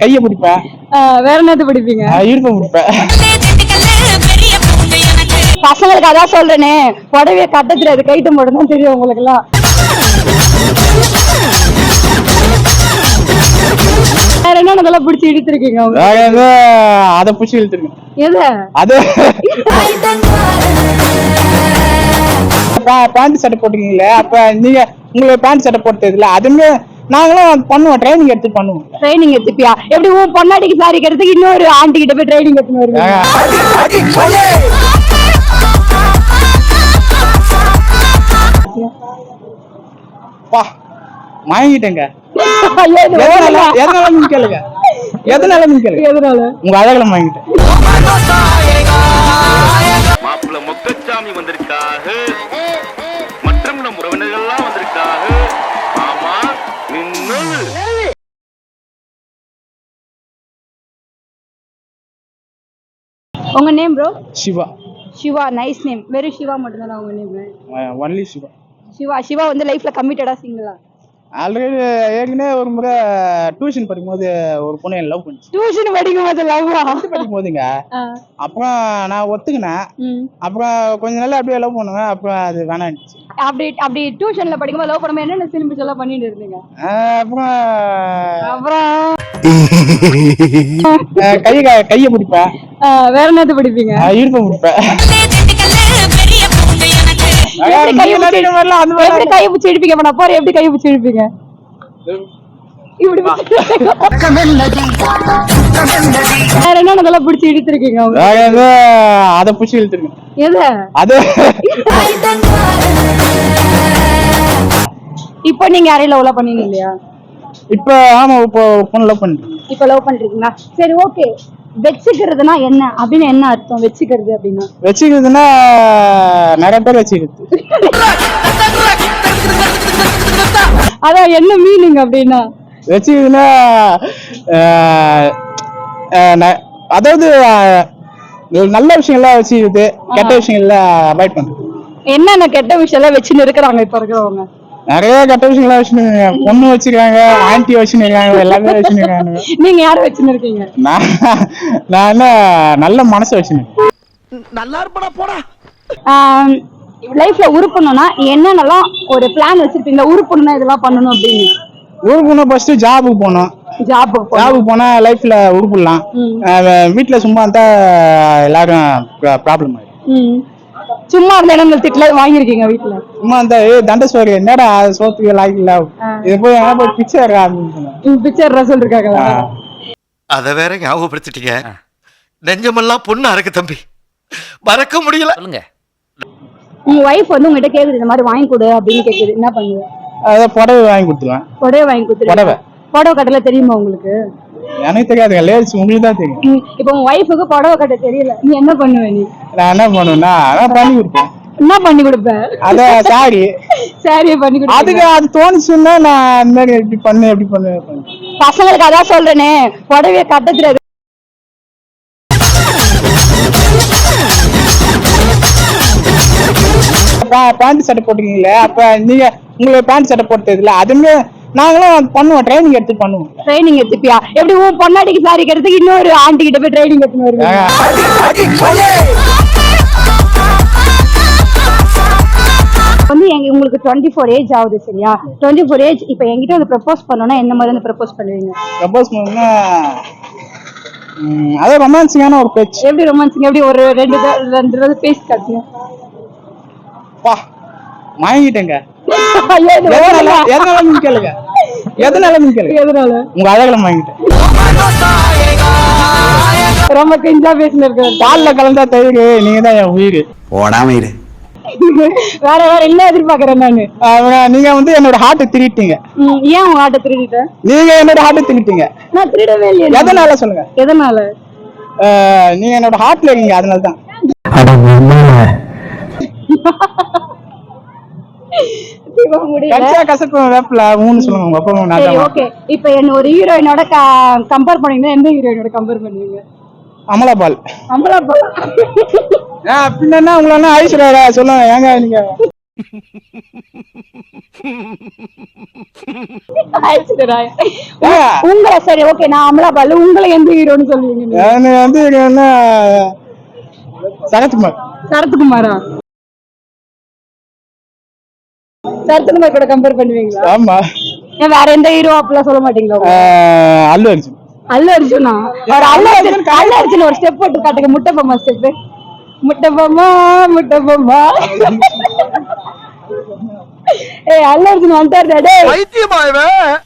கைய பிடிப்பேன். வேற என்னது பிடிப்பீங்க? இடுப்பை பிடிப்பேன். பசங்களுக்கு அதான் சொல்றேனே, புடவைய கட்ட தெரியாது, கைட்டு மட்டும் தான் தெரியும் உங்களுக்கு எல்லாம். வேற என்ன அதெல்லாம் பிடிச்சி இழுத்துருக்கீங்க? அதை பிடிச்சி இழுத்துருக்கேன். எது? அது பேண்ட் சட்டை போட்டுக்கீங்களே, அப்ப நீங்க உங்களுக்கு பேண்ட் சட்டை போட்டது இல்ல, அதுமே நாங்களும் பண்ணுவோம், ட்ரைனிங் எடுத்து பண்ணுவோம். ட்ரைனிங் எடுத்துப்பியா? எப்படி உன் பொண்ணாடிக்கு சாரி கட்டுறதுக்கு இன்னொரு ஆண்டி கிட்ட போய் ட்ரைனிங் எடுத்துன்னு வருவீங்க? வாங்கிட்டேங்க. எதனால நீங்க கேளுங்க, எதனால நீங்க கேளுங்க. எதனால? உங்க அழகல வாங்கிட்டேன். மாப்பிள்ள முக்கச்சாமி வந்திருக்காக, மற்றும் நம் உறவினர்கள்லாம் வந்திருக்காக. ஆமா, உங்க name bro? Shiva. Shiva, nice name. வெறும் சிவா மட்டும் தானா உங்க நேம்? ஒன்லி சிவா. சிவா. சிவா வந்து லைஃப்ல கமிட்டடா சிங்கிளா? ஆல்ரெடி ஏற்கனவே ஒரு முறை டியூஷன் படிக்கும்போது ஒரு பொண்ணு லவ் பண்ணிச்சு. டியூஷன் படிக்கும்போது லவ்வா? படிக்கும்போதுங்க. அப்புறம் நான் ஒத்துக்கினேன். அப்புறம் கொஞ்ச நாள் அப்படியே லவ் பண்ணுவேன். அப்புறம் அது வேணான்னுச்சு. அப்படி டியூஷன்ல படிக்கும்போது லவ் பண்ணும்போது என்னென்ன சிலிம்பிஸ் எல்லாம் பண்ணிட்டு இருந்தீங்க? அப்புறம் கைய பிடிப்பேன். வேற என்னது பிடிப்பீங்க? இடுப்பை பிடிப்பேன். எப்படி கையை பிடிச்சி இழுப்பீங்க? நான் போறேன், எப்படி கையை பிடிச்சி இழுப்பீங்க? வேற என்ன அதெல்லாம் பிடிச்சி இழுத்துருக்கீங்க? அதை பிடிச்சி இழுத்துருக்கேன். எது? அது இப்போ நீங்க யாரையும் லவ் பண்ணீங்க இல்லையா? இப்ப ஆமா, இப்போ பொண்ணு லவ் பண்ணிட்டு. இப்ப லவ் பண்றீங்களா? சரி, ஓகே. வெச்சுக்கிறதுனா என்ன அப்படின்னு என்ன அர்த்தம்? வெச்சுக்கிறது அப்படின்னா வெச்சுக்கிறதுனா நிறைய பேர் வச்சுக்கிறது. அதான் என்ன மீனிங் அப்படின்னா? வச்சுக்கிறதுனா அதாவது நல்ல விஷயங்கள்லாம் வச்சுக்கிறது, கெட்ட விஷயங்கள்லாம் அவாய்ட் பண்றது. என்னென்ன கெட்ட விஷயம் எல்லாம் வச்சுன்னு இருக்கிறாங்க இப்ப இருக்கிறவங்க? நிறைய கெட்ட விஷயங்களா வச்சுருக்காங்க. பொண்ணு வச்சிருக்காங்க, ஆன்டி வச்சுருக்காங்க, எல்லாமே வச்சுருக்காங்க. நீங்க யார வச்சுன்னு இருக்கீங்க? நான் என்ன நல்ல மனசு வச்சுருக்கேன். நல்லா இருப்படா போடா. லைஃப்ல உருப்பணும்னா என்னென்னலாம் ஒரு பிளான் வச்சிருப்பீங்க? உருப்பணும்னா இதெல்லாம் பண்ணணும் அப்படின்னு. உருப்பணும், ஃபர்ஸ்ட் ஜாபுக்கு போகணும். ஜாபுக்கு போனா லைஃப்ல உருப்பிடலாம். வீட்டுல சும்மா இருந்தா எல்லாரும் ப்ராப்ளம் ஆயிடும். சும்மா இருந்த இடங்கள் திட்டல வாங்கிருக்கீங்க வீட்டுல? சும்மா அந்த தண்ட சோறு என்னடா சோத்துக்கு லாய்க்கல, இது போய் பிக்சர் பிக்சர் சொல்லிருக்காங்களா? அத வேற ஞாபகப்படுத்திட்டீங்க. நெஞ்சமெல்லாம் பொண்ணு அறக்கு தம்பி, மறக்க முடியல. சொல்லுங்க. உங்க வைஃப் வந்து உங்ககிட்ட கேக்குது இந்த மாதிரி வாங்கி கொடு அப்படின்னு கேக்குது, என்ன பண்ணுவீங்க? அத புடவை வாங்கி கொடுத்துருவேன். புடவை வாங்கி கொடுத்துருவேன். புடவை கட்டல தெரியுமா உங்களுக்கு? எனக்கு தெரியாதுங்க, லேடிஸ் உங்களுக்கு தான் தெரியும். இப்போ உங்க வைஃபுக்கு புடவை கட்ட தெரியல, நீ என்ன பண்ணுவ? நீ நான் என்ன பண்ணுவேன்னா பண்ணி கொடுப்பேன். என்ன பண்ணி கொடுப்ப? அத சாரி பண்ணி கொடுப்பேன். அதுக்கு அது தோணுச்சுன்னா நான் அந்த மாதிரி எப்படி பண்ணு. பசங்களுக்கு அதான் சொல்றேனே, புடவைய கட்ட தெரியாது. பேண்ட் சட்டை போட்டுக்கீங்களே, அப்ப நீங்க உங்களுக்கு பேண்ட் சட்டை போட்டது இல்ல, அதுமே நாங்களும் பண்ணுவோம், ட்ரைனிங் எடுத்து பண்ணுவோம். ட்ரைனிங் எடுத்துப்பியா? எப்படி உன் பொண்ணாடிக்கு சாரி கட்டுறதுக்கு இன்னொரு ஆண்டி கிட்ட போய் ட்ரைனிங் எடுத்துன்னு வருவீங்க? வந்து உங்களுக்கு 24 ஏஜ் ஆகுது, சரியா? 24 ஏஜ். இப்போ என்கிட்ட வந்து ப்ரப்போஸ் பண்ணனும்னா என்ன மாதிரி வந்து ப்ரப்போஸ் பண்ணுவீங்க? ப்ரப்போஸ் பண்ணனும்னா அது ரொமான்சிங்கான ஒரு பேச்சு. எப்படி ரொமான்சிங்? எப்படி ஒரு ரெண்டு தடவை பேசி காட்டுங்க. வாங்கிட்டேங்க. எதனால நீங்க கேளுங்க, எதனால நீங்க கேளுங்க. எதனால? உங்க அழகல வாங்கிட்டேன். ரொம்ப கிஞ்சா பேசிட்டு இருக்க. கால்ல கலந்தா தயிர், நீங்க தான் என் உயிர். ஓடாம இரு. வேற என்ன எதிர்பார்க்கறேன் நானு? நீங்க வந்து என்னோட ஹார்ட் திருடிட்டீங்க. ஏன் உங்க ஹார்ட் திருடிட்ட? நீங்க என்னோட ஹார்ட் திருடிட்டீங்க. நான் திருடவே இல்லையே. எதனால சொல்லுங்க? எதனால? நீங்க என்னோட ஹார்ட்ல இருக்கீங்க, அதனால தான். இப்ப என்ன ஒரு ஹீரோயினோட கம்பேர் பண்ணீங்கன்னா எந்த ஹீரோயினோட கம்பேர் பண்ணுவீங்க? அமலாபால். அமலாபால் பின்னா உங்கள ஐஸ்வர்யா சொல்லுங்க, ஏங்க நீங்க உங்களை சரி ஓகே நான் அமலா பாலு உங்களை எந்த ஹீரோன்னு சொல்லுவீங்க? எனக்கு வந்து என்ன சரத்குமார். சரத்குமாரா? சரத்குமார் கூட கம்பேர் பண்ணுவீங்களா? ஆமா. ஏன் வேற எந்த ஹீரோ அப்பெல்லாம் சொல்ல மாட்டீங்களா? அல்லு அர்ஜுன். அல்லு அர்ஜுனா? ஒரு அல்லு அர்ஜுன் ஒரு ஸ்டெப் போட்டு காட்டுங்க. முட்டை பொம்மா ஸ்டெப். முட்டை பொம்மா முட்டை பொம்மா. ஏய் அல்லு அர்ஜுன் வந்துட்டாரு டேய். பைத்தியமா இவன்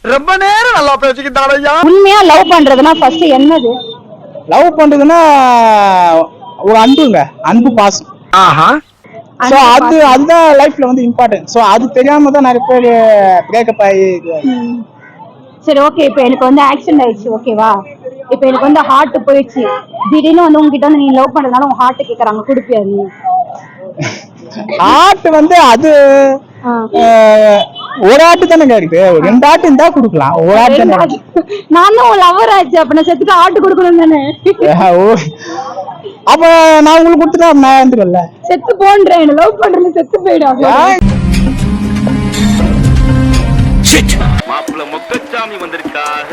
ரொம்ப நேரம் நல்லா பேசிக்கிட்டாரையா. உண்மையா லவ் பண்றதுன்னா ஃபர்ஸ்ட் என்னது? லவ் பண்றதுன்னா ஒரு அன்புங்க, அன்பு பாசம். ஆஹா. சோ அதுதான் லைஃப்ல வந்து இம்பார்ட்டன்ட். சோ அது தெரியாம தான் நிறைய பேர் பிரேக்கப் ஆகி. சரி ஓகே இப்போ எனக்கு வந்து ஆக்சிடென்ட் ஆயிடுச்சு ஓகேவா? இப்போ எனக்கு வந்து ஹார்ட் போயிடுச்சு. திடீர்னு வந்து உங்ககிட்ட வந்து நீ லவ் பண்றதுனால உங்க ஹார்ட் கேக்குறாங்க, கொடுப்பியா நீ? ஹார்ட் வந்து அது ஒரு ஆட்டு தானே இருக்கு, ரெண்டு ஆட்டு இருந்தா குடுக்கலாம். ஒரு ஆட்டு நான் தான் லவர் ஆச்சு, அப்ப நான் செத்துட்டு ஆட்டு கொடுக்கணும் தானே? அப்ப நான் உங்களுக்கு கொடுத்துட்டா நான் வந்துரும்ல. செத்து போன்றேன், லவ் பண்றது செத்து போயிடும். மாப்பிள்ள முக்கச்சாமி வந்திருக்காக.